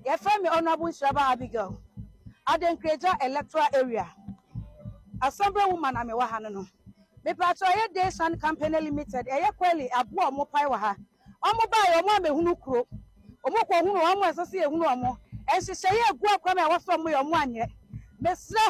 Your family Honorable Shaba Abigail. Adankragya electoral area. Assembly woman ame wa hano. Me pacho ye Day Sun Company Limited. Eye Quarry abo omo pai wa ha. Omo ba ye omo amehunu kro. Omo ko hunu omo asase ehunu omo. Enhihye ye egu akwa me awoso omo ye omo anye. Mesre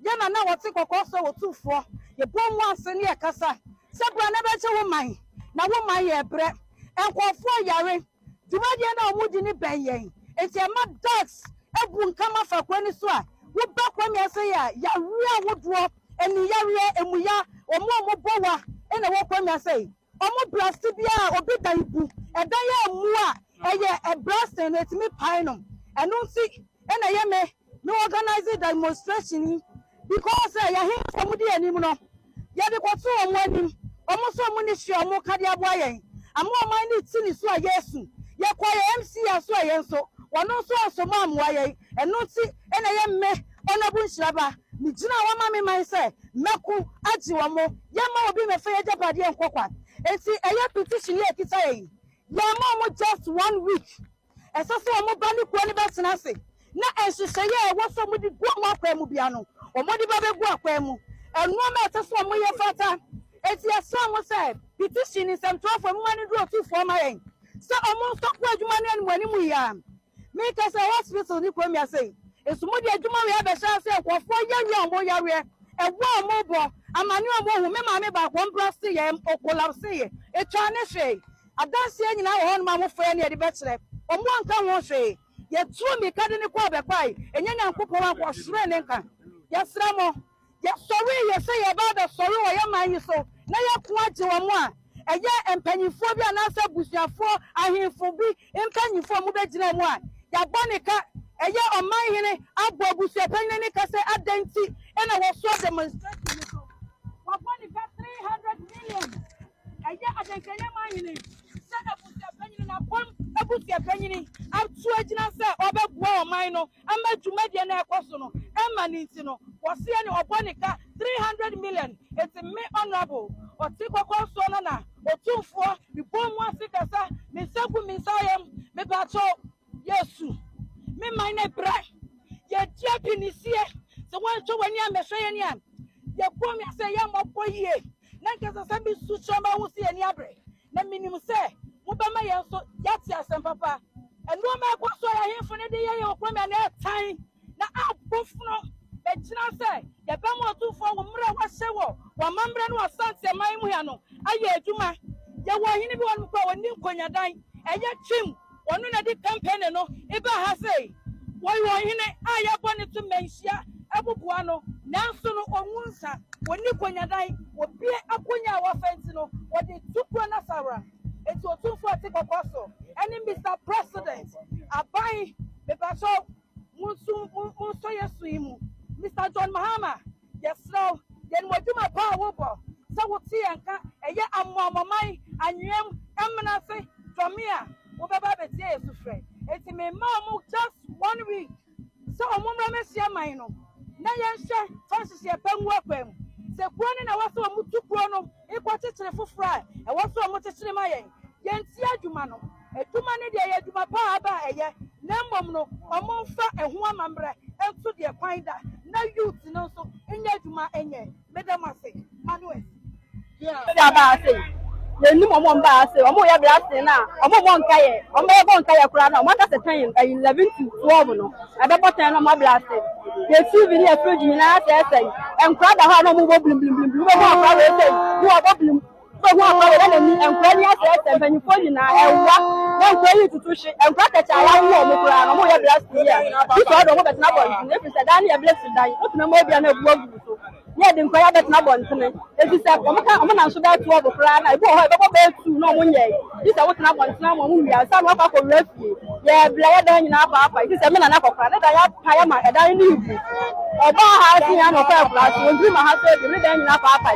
ye na wote kokoso wotufo. Ye bom wanse ne yakasa. Sebra na beche woman. Na woman ye bre. Enkofo yare. Dumadi na omo di ni benyen. Enti ama dogs ebu nkama fa kwani so a wo ba kwa me ase ya ria wodro eni ya ria emuya omo bowa ena wo kwa me ase omo blast bia obi dan ibu edan ya emu a eye e blast na etimi pai no eno nsi ena ye me organize demonstration because ya hin from di anim no ya de kwoto omo anim omo so omo ni hwe omo kade aboa yen ama omo ni ti ni so a yesu ye kwa MC aso a yen so wono so asoma amwaye eno ti ena ye me Honorable Shaba mi gina wa ma me man say meku agi wo mo ye ma obi me fe ye japade enkokwa enti eye petition ye kita ye ma mo just 1 week esase o mo ba ni ko ni betena se na enhihye ye wo so mo di gu mo akwa mu bia no o mo di ba be gu akwa mu eno ma esase o mo ye fata enti asa mo say petition is some 12 mo mani do 2 for my yen so o mo so ko adwuma ni ani mu ya me ka say hospital ni ko mi asay esumudi adwuma we abesha say kwofo yawe omo yawe ewo omo bo amani omo hu me ma me ba ko mbrase ye okolapse ye etwa ne hwe adanse nyina wo hon ma mo fo ne de bekere omo anka ho hwe ye tu mi kade ne ko bekwai enya nyankopon akwo hwere ne nka ye sra mo ye sori ye say ye ba da sori wo ye man yi so na ye ko age wo mo a eye empanyifo bi anasa busuafo ahemfo bi empanyifo mo be gina mo a ya bonika eye oman hene abo abusu epanyin ne kase adanti ena wo so demonstration so wa bonika 300 million eye Adankragya man hene se abusu epanyin na bom abusu epanyin atu agina se obegbo oman no amadwuma de na ekoso no emaniti no wo se ne obonika 300 million it's me honorable otikoko so na otumfo bibom wasikasa mesagu misayem me bacho yesu me mine bra ye diapinisie se wancho wani amehwe ni am ye kom ya se ya moboye na nkesa se bi su choma hu se ni abre na minim se mo ba ma ye so yati asem papa eno ma kwa so ya hemfo ne de ye okom ya na tan na abofno be gina se ye ba mo tufo wo mra wa hyewo wa mambre no asante man mu ya no aye adwuma ye wo hini bi won ko woni nkonyadan eye twim onu na di campaign no eba ha say wo hini aya boni to menhia ebubuwa no nanso no onwunsa woni konyadan obi akonya wa fenti no wo di tukro na sawra eti otumfo ati kokoso eni Mr President abai bebaso munso yesu imu Mr John Mahama yesro yen waduma pa wo bo so wo ti enka eye amomoman anwem emna se domia wo baba betie yesu frɛ eti me mamu just 1 week so omumra mesia man no na yenhwe fasisi epangu akwam se kuoni na waso omutukuo no ikwotetere fofora e waso omutetere mayen yenti adwuma no adwuma ne de ye adwuma pa aba eye na mmom no omomfa eho amambre enso de kwan da na youth no so enya adwuma enye medamase manuel ya ba say ye ni mo mba say omo ya blast na omo mo nkaye omo ye go nkaye kura na omo ta se 11 to 12 no abebo ten no mo blast ye tv ni e fridge ni na say enkura da ha no mo bo blim mo mo akwa we say mo bo blim so mo akwa we na ni enkura ni say mpanyifo ni na ewa na nkwa yi tutu hye enkura ta cha ya wo mo kura na mo ye blast ya because do mo betina boy ni e fi say dan ye blast dan o tuna mo bia na ebu ogu so ye de nkwa ya betina boy ntene e fi say omo na so da 12 kura na ibo ho e bebo be 2 no mo nye this e wotena boy ntena mo mu ya sa no akwa ko refie ye bla ya dan nyina apa apa this e me na na kokora na da ya pa ya ma e dan ni ibu oba ha si ya no kwa kura so ondri ma ha so e me dan nyina apa apa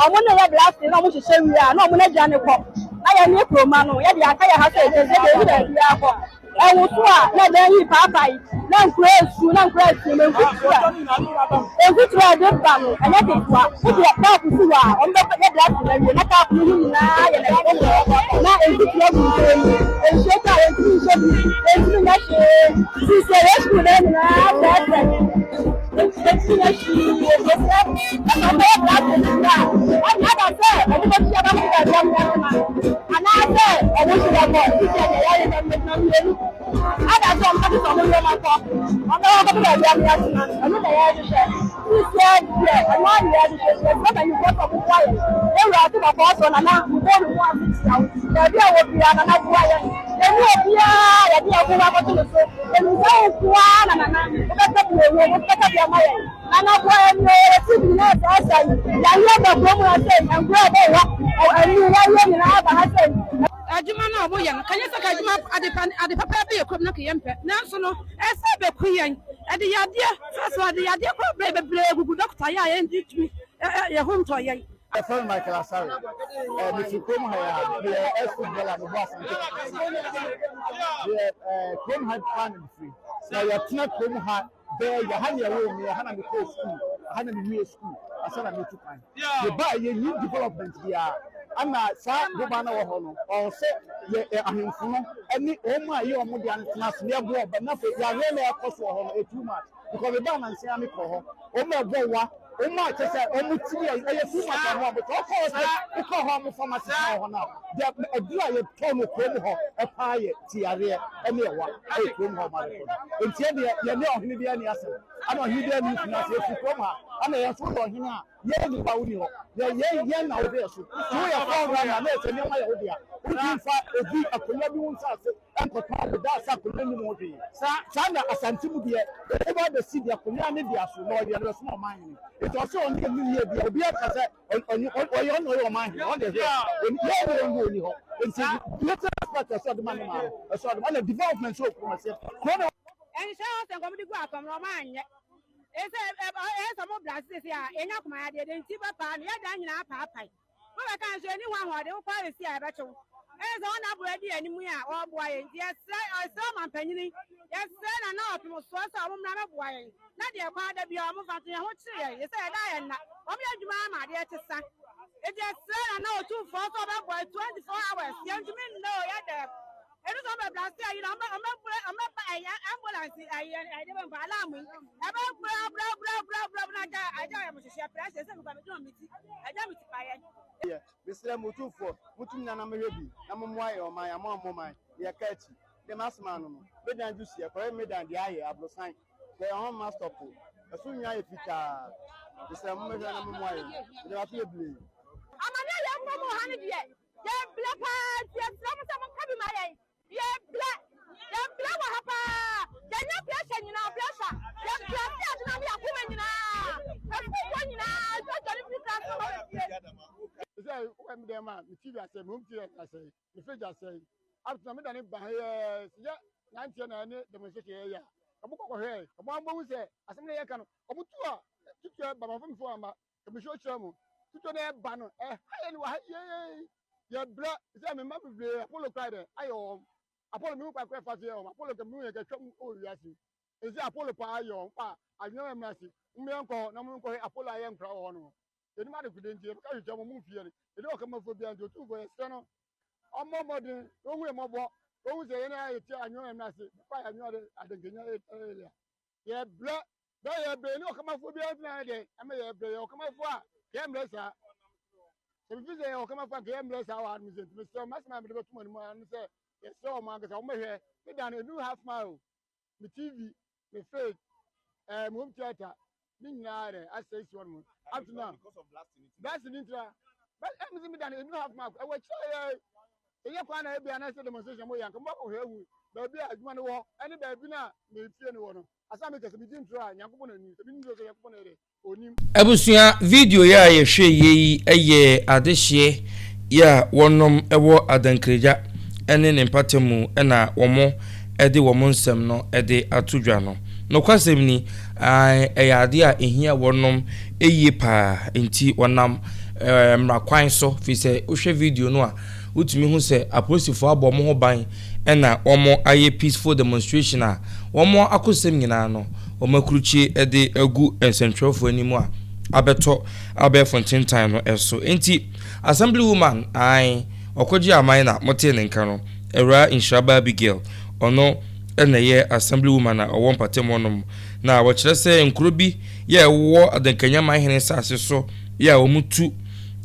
omo na ya blast na mo hyehyɛ wi a na omo na gya ne kɔ na ya ne kroma no ya de aka ya ha so e de de ya kɔ e wo so a na dan yi pa apa na nkresu me nkutra de ba no anya de kwa de ta ku su wa on be ye black na ye na ta ku ni na ye na na nkutra bu ni enso ta ye tu so bi enso na she si se ye ku na na ta ta enso na she ye se na ba black na anya da se e de ti ba ku da ya na ana se e wo shi da bo ti je ya ye na me ada so am ka so mo ma ko on da ko da ya ya na anu da ya ji she ti se ye anu ya ji she so ba you go to kwa ye e wa ti ba ko so na na mo mo a ti ya da bi a wo bi na na kwa ye e ni obi a ya bi a ko wa ko to so e ni so kwa na na na o ba ta wo wo o ta bi ma ye na na kwa ye ni e ti bi na sa sa ya ye ba ko mo ase en kwa ba wa anu ya ye ni na ba ha se adwuma na obo ye no kanye saka adwuma ade papa be yekom na kiyempe nanso no ese be kuyen ade yade so ade yade ko bebre gugu doctor ya ye nditumi ye hom to ye From Michael Asari, Mr. Kumha, the footballer, the boss, the Kumha family free. Now you're not Kumha, there you have your room, you have a school, have a new school, I said, I'm not too kind. You buy your new development here. I'm not sad, Gobana or say, I'm in Funo, and the Oma, you are more than near board, but nothing, you are really a cost for too much because the balance, I'm a call, Oma Bowa. Oma chese omuti ya too much ho but of course e ko ho mo pharmacy ho na the adura ye tono krom ho e pa ye tiare e me wa e krom ho ma ko ntie de ye ne ohene bia ni ase ana ohene bia ni na se fu krom ha ana ye so do ohene a ye ni pa woni ho ye na wo de so so ye ko ra na se ne ma ye wo dia uti fa obi akonya bi won sa se enko pa da sa akonya ni mo de sa na asante mu de e ba de si de akonya ne dia so no de no so man ni it also on the new year be a case on your mind on the here it's let's aspect of the man so the man development so from myself and so and come go from roman it's some blast here enya kuma de den ti papa na da nyina papa we can so anyone who dey Quarry see I becho so na brady animu a oboa ye yes so man panyini yes na na opimo so so mo na boa ye na de kwa da bia mo fa to ye ho kire ye say da ye na o me adwuma ma de tesa e de na na o 2 4 so ba boa 24 hours ye ntumi no ya da e do so be blast ye na am ambulance ai de ba alarm e ba bra na ja aja ya mo hye pressure se me kwa me do miti aja miti pa ye yeah Mr. Mutufo mutum na mehebi na momoaye o man amamo man ye kachi the masman no be dan juice e kwa me dan dia ye abrosan the on master po asu nya ye fita Mr. Mumehwe na momoaye de wa fe bli amane ye mo ha ne de ye bla pa ye tram sa mo kabi ma ye bla wa ha pa ye nya pressure nyina pressure ye pressure aduna mi akoma nyina afu wo nyina so tori fi transfer say when the man the TV say me umti say me fridge say after me dan ba ya 90 na ne demonstration ya abuko ko he abo ambo say asem na ye ka no obutu a tutu ba ma fam fo ama ke me show kira mu tutu na e ba no haye ni wa ye bla say me ma be Apollo cry there ayo Apollo me kwa kwa fa say Apollo ke me ye ka twam o wiase e say Apollo pa ayo pa anyo me ase me enko na me enko Apollo aye nkra ho no eni ma de kudenje ka hwetwa mo mu fie ni eni o ka ma fo bia njo tu bo ese no omo modin ohu e mobo ohu ze ye na ye ti anyo em na se pa anyo de adenkenya area ye bla da ye be ni o ka ma fo bia na de ama ye be ye o ka ma fo a ke emresa se bi ze o ka ma fo ke emresa wa mi ze mi so masma me de betu mani mo an se ye se o ma ga sa o mehwe me dan enu half mile mi TV mi face mo theater ni nyare access one mo up to now because of blasting intra but em me dan enu half mile e wa chire ye kwa na e bia na se demonstration mo yanka mo ko hewu ba bia adwuma no wo ene ba bi na me fie no wo no asa me kese bi intro a yanko na ni bi nzo yanko na ere onim abusua video ya ye hwe yi eye adehye ya wonom ewo Adankragya ene ne mpatemu na womo ede womo nsem no ede atodwa no no kwasem ni eyade a ehia wonom eye pa enti wonam mrakwan so fi se ohwe video no a wotumi hu se apolisifoɔ abɔ mo ho ban ɛna wɔn ayɛ peaceful demonstration a wɔn akosɛm nyinaa no wɔn akuruchie ɛde agu nsɛntwerɛfoɔ anim a abɛtɔ abɛɛfonten time no ɛso enti assembly woman ai ɔkɔgye aman na mote ne nka no ɛwura Nhyiraba Abigail ɔno ɛna yɛ assembly woman a ɔwɔ mpatem ɔnom na wɔkyerɛ sɛ nkuro bi yɛ ɛwɔ Adankanya mahene sase so yɛ a wɔn tu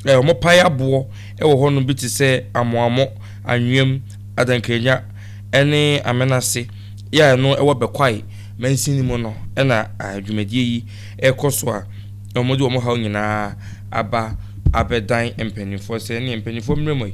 wɔn pae aboɔ ɛwɔ hɔ no bi te sɛ amoamo anwem Adankanya ɛne amenase yɛ no ɛwɔ bɛkwae mansini mu no ɛna adwumadie yi ɛkɔ so a wɔn de wɔn ha nyinaa aba abɛdan mpanimfoɔ sɛ ne mpanimfoɔ mmerɛmɔ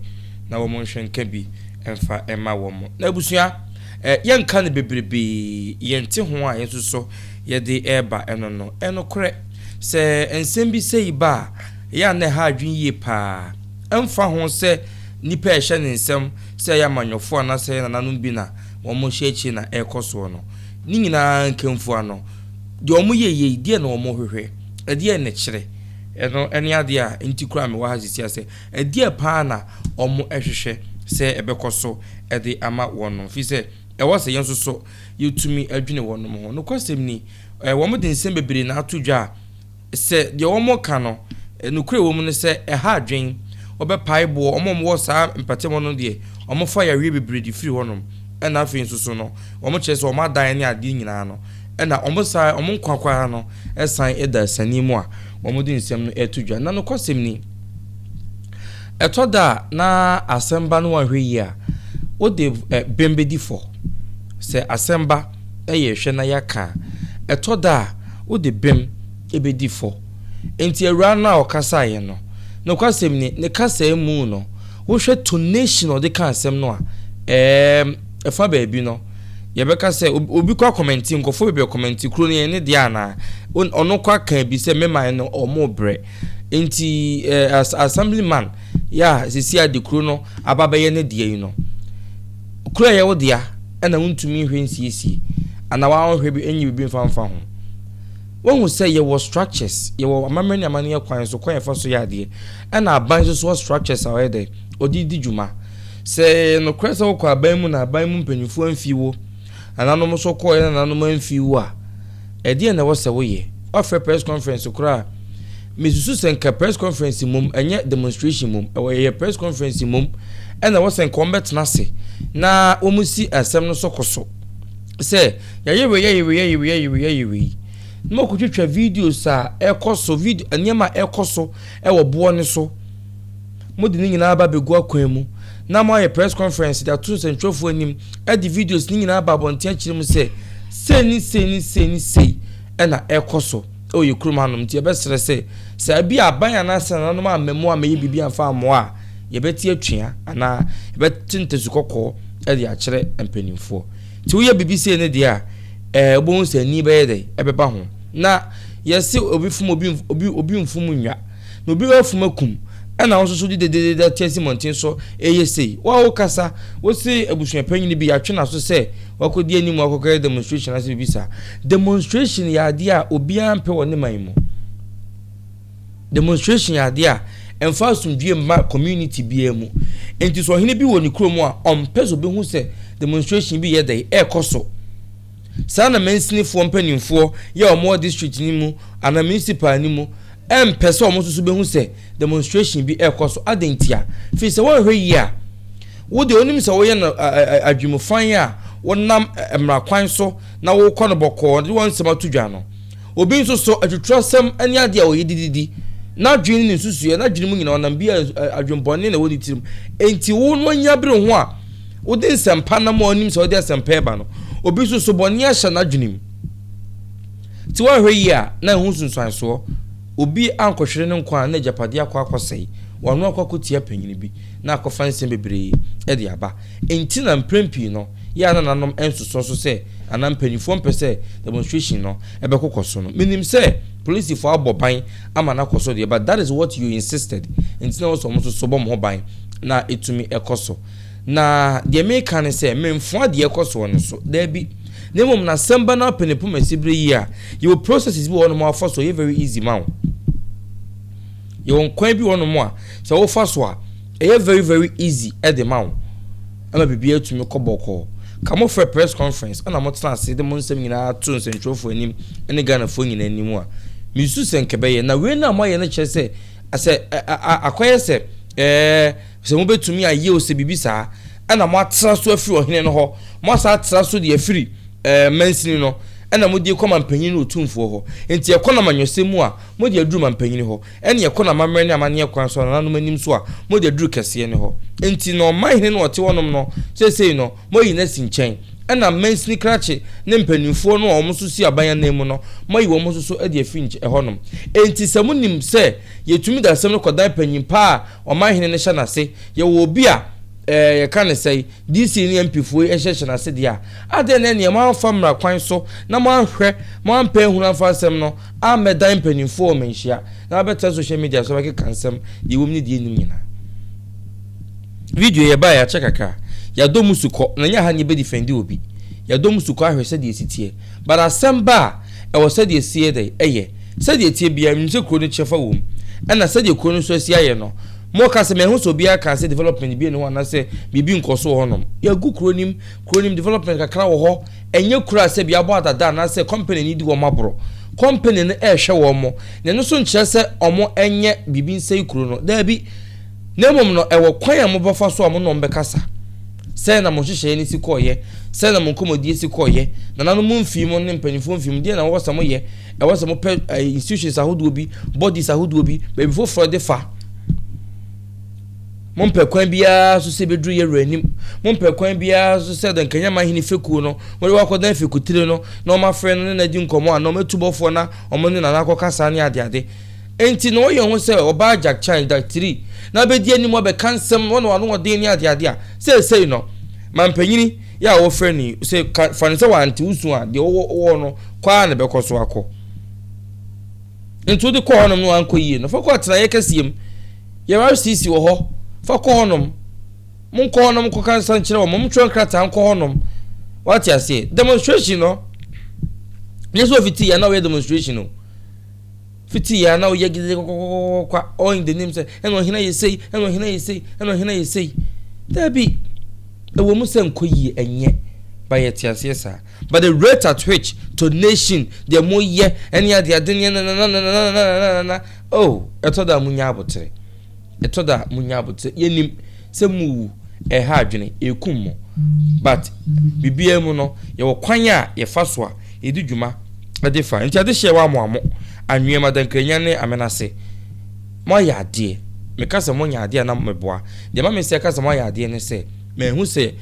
na wɔn nhwɛ nka bi ɛmfa ɛma wɔn na abusua yɛnka ne bebrebe yɛnte ho a yɛnso so yɛde ɛba ɛno no ɛno korɛ sɛ nsɛm bi sɛ yi ba yɛ na ha adwin yie paa ɛmfa ho sɛ nipa ɛhyɛ ne nsɛm sɛ yɛ amanyɔfoɔ na sɛ nananom bi na wɔn hyɛ akyi na ɛkɔ soɔ no ne nyinaa nkɛmfu ano deɛ wɔn yɛ deɛ na wɔn hwehwɛ ɛdeɛ ne kyerɛ ɛno ɛne adeɛ a nti kura me wɔ ha sisi asɛ ɛdeɛ paa na wɔn ɛhwehwɛ sɛ ɛbɛkɔ so ɛde ama wɔn no fi sɛ ɛwɔ sɛ yɛn nso so yɛtumi adwene wɔn ho no kɔsɛm ni wɔn de nsɛm bebree na ato dwa sɛ deɛ wɔn ka no nukure wɔn no sɛ ɛha adwen ɔbɛpae boɔ wɔn wɔ saa mpatem no deɛ wɔn fa yɛwie bebree de firi hɔnom ɛna afei nso so no wɔn kyerɛ sɛ wɔn adan ne adeɛ nyinaa no ɛna wɔn saa wɔn nkwakwa no ɛsan ɛda sani mu a wɔn de nsɛm no ɛto dwa na no kɔsɛm ni ɛtɔ da na asɛmba no wahwɛ yi a wode bembedi fo sɛ asɛmba ɛyɛ hwɛ na yɛaka ɛtɔ da a wode bem ebedi fo enti awura no a ɔkasa yɛ no no kwasɛm ni ne kasa mu no wohwɛ tonation ɔde ka asɛm no a ɛfa baabi no yɛbɛka sɛ obi kwa commenti nkɔfo bebe commenti kuro no yɛ ne deɛ ana ɔno kwa kan bi sɛ mema no ɔmo brɛ enti assemblyman ya sisi ade kuro no ababɛyɛ ne deɛ yi no kuro yɛ wo deɛ ɛna wontumi hwɛ nsiesie ana waahwɛ bi enyi bi mfamfa ho wɔn sɛ yɛwɔ structures yɛwɔ amamani amani kwan so kwan yɛfa so yɛ adeɛ ɛna aban so structures a wɔyɛ dɛ odidi dwuma sɛ no kwesa wɔ kɔ aban mu na aban mu mpanyinfoɔ amfiwo ananom so kɔ yɛ ananom amfiwo a ɛdeɛ na wɔsɛ wɔyɛ ɔfɛ press conference kora mesusu sɛ nka press conference mum ɛnyɛ demonstration mum ɛwɔ yɛ press conference mum ɛna wɔsɛ nka wɔn bɛtena se na wɔn si asɛm no so kɔ so sɛ yɛyɛ no kutwitwa videos a ɛkɔ so video nneɛma ɛkɔ so ɛwɔ boɔ ne so modi ne nyinaa ba begu akwan mu na mo ayɛ press conference da to sentwofo anim ɛdi videos ne nyinaa ba bonten akyire mu sɛ sei ɛna ɛkɔ so oyɛ kurom hanom tie bɛsrɛ sɛ abi aban anasa nanom amemo amayi bibi amfa amo a yɛbɛti atwea ana yɛbɛtintesu kɔkɔ ɛde akyerɛ mpanimfoɔ ti woyɛ bibi sei ne dia obon sɛ ni bɛyɛ dɛ ɛbɛba ho na yɛse obi fum obi mfum nwa na obi afum akum ɛna wɔn so de tiasi monten so ɛyɛ sei wo kasa wo se abusua panyin bi atwe na so sɛ wakɔdi anim wakɔkɔ demonstration ase bi sa demonstration yɛ ade a obi ampɛ wɔ ne man mu demonstration yɛ ade a ɛmfa asomdue ma community bi mu enti so ɔhene bi wɔ ne kurom a ɔmpɛ so behu sɛ demonstration bi yɛ dɛ ɛkɔ so sana mensinifoɔ mpanimfoɔ yɛ ɔmo district ni mu ana municipal ni mu empese ɔmo so behu sɛ demonstration bi ɛkɔ so adentia fi sɛ wɔhwɛ yi a wo de onim sɛ wɔyɛ no adwumfan a wɔnam mmrakwan so na wɔkɔ no bɔkɔɔ de wɔn nsɛm ato dwa no obi nso so atwitwasɛm ani ade a wɔyɛ dididi na adwene ne nsusuɛ na adwene mu nyina ɔnam bi adwumbɔne na wɔde tirim enti wo no nya bere ho a wo de nsɛmpa na mo onim sɛ wɔde nsɛmpa ba no obi so bɔne ahyɛ na adwene mu ti wɔhwɛ yi a na ehu sunsuansoɔ obi ankɔhwere ne nkwa na japade akɔsɛe wɔno akɔkɔtia panyin bi na akɔfa nsɛm bebree ɛde aba enti na mprempi no ya na nanom ensoso so sɛ anam panifo mpɛ sɛ demonstration no ɛbɛkɔkɔ so no minim sɛ police for aboban ama na kɔso de but that is what you insisted enti na wɔso mo so bɔ mo ban na etumi ɛkɔso na de me kan sɛ memfo ade ɛkɔso no so da bi na mom na samba na penepo masibre yi a your processes bi wɔ no mo afɔ so very easy man you won kwan bi wɔ no mo a sɛ wo fa so a very very easy at the mount ama bibia tumi koboko kamo for press conference ana mo tena ase de mo nsem nyina to nsentwofo anim ene Ghana fo nyina anim a misu senkebeye na we na mo ye na kyese ase akoye se se mo betumi aye o se bibisa ana mo atra so afiri ohene no ho mo asa atra so de afiri mansini no ana mo die koma mpanyin no tumfo ho enti ekona manyosemu a mo die aduru mpanyin ho ene ekona mamre ne amane ekwan so na no manim so a mo die aduru kese ne ho enti no mahine no ote wonom no sesei no mo yi na sinchen ana mansini krache ne mpanimfo no omo so si abanya na mu no mo yi wo mo so ade afinche ehonom enti samunim se yetumi da sam no kodan panyin pa o mahine ne hya na se ye wo bi a ye kan say DC ni MPfo ehye na se dia ade na ne ma famra kwan so na ma hwe ma mpa ehunu afa asem no a medan panimfo menhia na beta social media so ba ke kansem di wom ni di enim nyina video ye ba ya chekaka ya do musuko na nya ha ni be defend obi ya do musuko ahwe se de sitie but asem ba e wo se de sie de eye se de tie bia nse kro ni chefa wom na se de kro ni so si aye no mo ka se me hu so bia ka se development bi no na se bibi nkoso honom ya gu kronim development kakra wo ho enye kura se bia bo adada na se company ni di wo mabro company ne ehwe wo mo ne no so nkyere se omo enye bibi nsei kuro no da bi na mom no ewo kwan am bofa so omo no mbekasa se na mo hwehwe ni sikoye se na mo komodie sikoye na nanu mo mfimo ne mpanifo mfimo die na wo samo ye ewo samo pe institutions ahodo bi bodies ahodo bi baby for fraud fa Mompe kwan bia so se bedru ye ranim mompe kwan bia so se dan kanya mahini feku no wori wakodan fekutire no na oma frɛ no na di nkomo a na metubofo na omo ne na akokasa ne ade enti no ye ho se oba jack change that 3 na be di anim obe kansem wono wano odin ne ade a se no mampanyini ya wo frɛ ni se fanse wa anti usu a de wo no kwa na be koso akọ enti de ko honom no anko yie no foko atena ye kasiem ye RCC wo ho fako honom mun ko honom ko kan san kire wo mun twa krata an ko honom what you say demonstration no yes so fiti ya na we demonstration no fiti ya na o ye gide kwa all in the name say eno hina ye say there be e wo mu se nko yi enye by yet sa but the rate at which to nation the more ye any other na oh etoda munya abotre etoda munya abotre yenim se mu ha adwene ekum but bibia mu no ye wo kwan a ye fa so a edi dwuma ade fa nti ade hye wa mo anwe Adankragya ne amenase mo ya ade me kasa mo nya ade na meboa de ma me se kasa mo ya ade ne se me hu se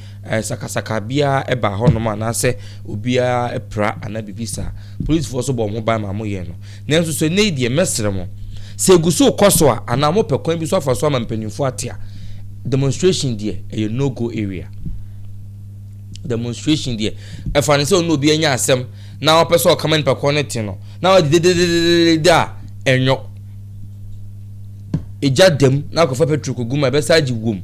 sakasaka bia eba ho no ma na se obia epra ana bibisa police force bo mo ba ma mo ye no nenso so ne die mesre mo se guso koso a ana mo pekwan bi so afa so ma mpanimfo atia demonstration there a no go area demonstration there if I say no be anya asem na person comment per connect no na da enyo eja dem na ko fa petrol ko guma be saji wom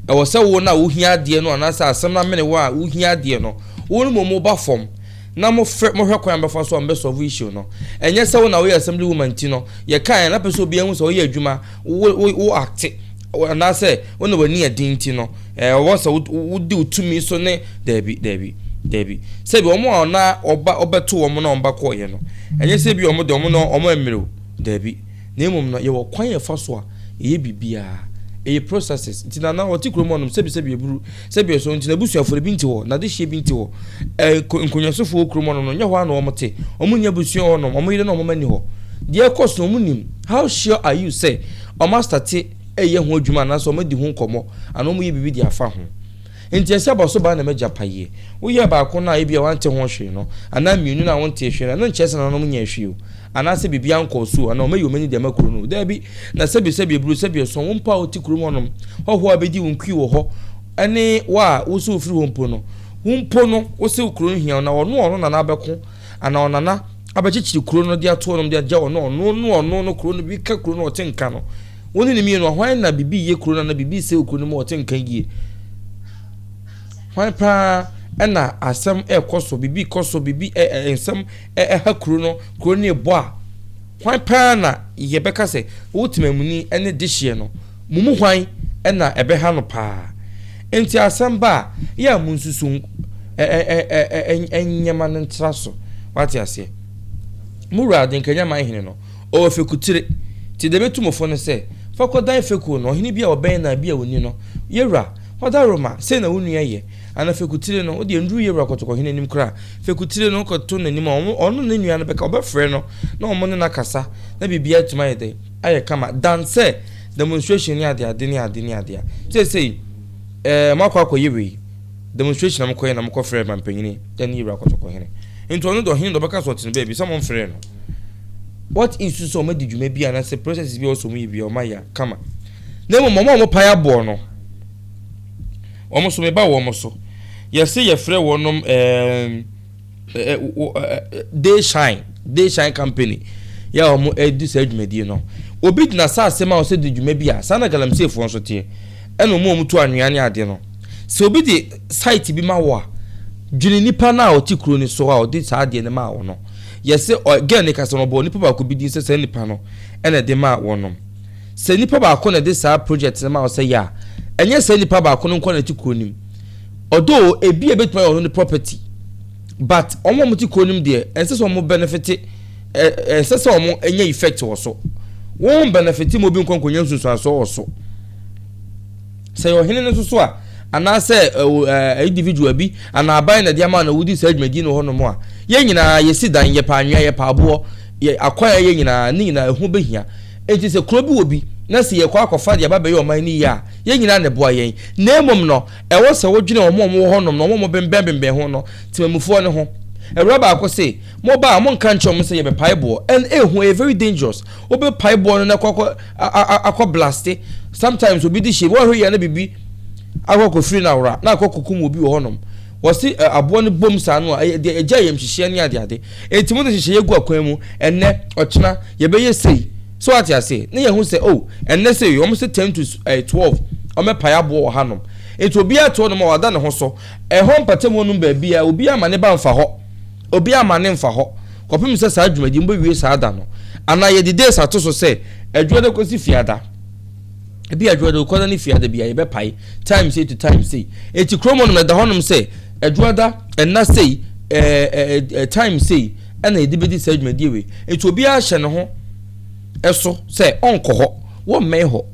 e wo se wo na wo hia de no na sa asem na mene wa wo hia de no wo no mo ba form na mo hwe kwan be fa so am be solve issue no enye se wo na wo assembly woman ti no ye kan na person obi hu so wo ye adwuma wo act na say when we near dinti no was would do to me so ne debi say bi omo na obeto omo na omba ko ye no enye say bi omo de omo no omo emiro debi na emom no ye wo kwan ye fa so a ye bibia e processes ntina na otikro mo no sebi eburu sebi so ntina busuafo bi nti ho na de hye bi nti ho nkunyasofo okro mo no nye ho ana omo te omo nya busuo ho no omo yire na omo mani ho de cost no omo nim how sure are you say omo start eye ho adwuma na so madi ho nkomo ano mu ye bibi di afa ho enti ese abaso ba na meja paye wo ye ba ko na e bia wante ho hwe no ana mienu na wonte hwe na nchese na no nya hwe o ana se bibia nko so ana o meyo mani de makuru no da bi na sebi ebru sebi so wompa otikuru mo no ho abedi wonkwi wo ho ane wa wo so ofiri wompo no wo se okuru hia na ono na na abeko ana onana abachichiri kuro no de ato no de agya ono kuro no bi ka kuro no otenka no woni ni mi no hwan na bibi ye kuro na bibi se okuro no mo otenka gie hwan pa na asem ekoso bibi koso bibi ensem ha kuro no ebo a hwan pa na ye beka se wotimamuni ene dehye no mumu hwan ena ebeha no pa enti asamba ya munsusu enyema no ntraso wati ase mura Adankragya man hene no o fekutire ti de betumofo no se fakodan feku no hene bia oben na bia woni no yewra wadaroma se na wonu ye ana fekutire no odi ndru yewra kotoko hene nim kra fekutire no koto nanim ono ne nua no beka obefre no na omo ne nakasa na bibia tuma yede aye kama dance demonstration ni ade say makwa yewe demonstration am koye na mko frɛ mampanyini dan yewra kotoko hene into ono do hene do beka so tin baby someone frɛ no what is so made dwuma bia na say process bi also mu bia o maya kama na mo pa ya bo no omo so me ba wo mo so yesi ye frɛ wonom day shine company ya omo edu sa dwumadi no obi dina sa asema o se dwuma bia sa na galamsey fo nso tie eno mo mutu anwea ade no se obi di site bi ma wo a dwene nipa na o ti kuro ni so a o di sa ade ne ma wo no yesi again ne kasa no bo nipa ba ko bi di se nipa no ene de ma wo no se nipa ba ko na de sa project ne ma o se ya enye se nipa ba ko no nko na ti kuro nim although ebi ebetuma yo no property but omo mo ti kuro nim de ense so mo benefit ense so mo enye effect wo so won benefit mo bi nko nkonya nsusu aso wo so se yo hene no so a ana se individual bi ana aban na dia ma na wudi sa adwumadi no hono mo a ye nyina ye sidan ye pa anwa ye pa abo ye akwaya ye nyina ni nyina ehu behia enti se kuro bi wo bi na se ye kwa akofa dia baba ye oman ni ya ye nyina ne boa yen na emom no ewo se wodwene omo hono no omo bembe ho no timamufuo ne ho ewraba akose mo ba mo nka nchom se ye be paibo and ehu e very dangerous obe paibo no na akọ blast sometimes obi di she wo hwe ye na bibi akọ free na wra na akọ kokum obi wo honom wasi abo ne bom sa no eja yem hihye ne ade etimo de hihye gu akwan mu enne ochena ye be ye sei so what you say ne ye hu say oh enne say almost 10 to 12 o me paibo wo hanom eto obi ato no ma wada ne ho so ho mpatemo no ba bia obi ama ne ba mfa ho obi ama ne mfa ho kopim se sa adwumadi mbo wie sa ada no ana ye de days ato so se adwuade kosi fiada ebi adwuade ko na fiada bia ye be pai time say to time say eti kromo no da honom se adwuada enna say time say ana ye de bedi sa adwumadi we eti obi a hye ne ho eso se onko ho wo me ho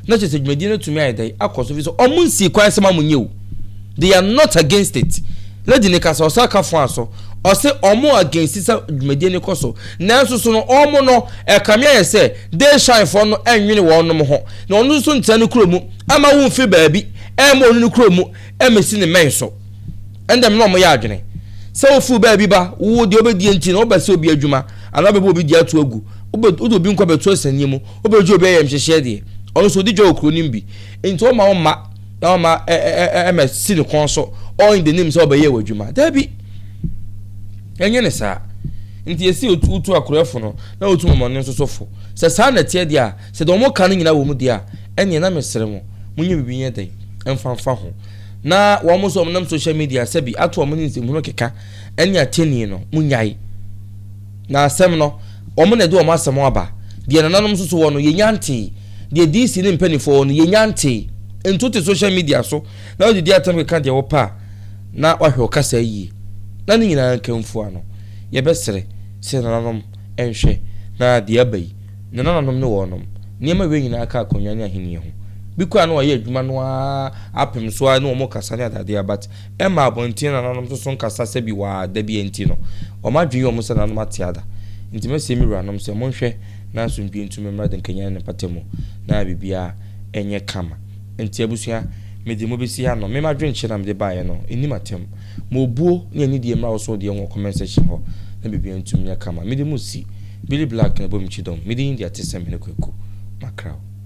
na che se adwumadi no tumi ayedai akoso fi so omunsi kwan se ma munye o they are not against it lady ne kasa osaka fo aso o se omo against sa adwumadi ne koso nanso so no omo no e kamia ye se they shine for no enwene wo no ho na onu so ntia ne kromu ama wo mfi baabi e ma onu ne kromu e mesi ne menso endem no mo ya adwene se wo fu baabi ba wo de obedi enti na obase obi adwuma ana bebe obi di atu agu obi nkwa beto asanimu obeju obi yem hyehye de onu so di jo okro nimbi enti o ma na ma mesi ne konso all in the name so obeye wadwuma dabi enye ne sa nti esi otu akorafo no na otu momone nso sofo se sa na tie dia se do mo kan nyina wo mu dia enye na mesere mo munye bibi nye dai emfanfa ho na wo mo so mo nam social media se bi ato mo nsi mu no keka enye ateni no munyai na asem no o mo na do mo asem aba dia nanom so wo no yenyante dia DC ne mpanifo no yenyante entote social media so na o di atam ka dia wo pa na wahwe okasa yi na ni nyina nkamfu ano ye besere se nanom enhwe na dia bai na nanom ne wonom niema we nyina aka akonwa ne ahini ho bikwa no ye adwuma no apem so a no mo kasa ne adade but ema abontin na nanom so nkasa se bi wa da bi enti no o ma dwen yo mo se nanom atiada ntime se mi ranom se mo nhwe na so ndwe ntume mra den kanya ne patemu na bibia enye kama enti abusua mede mo besi ha no me ma dwen chena mede baaye no enimatem mo buo ne ani die mra so de won comment section ho na bibia ntum nya kama mede mo si Billy Black na bom chidom mede india tesem ne kwaku makraw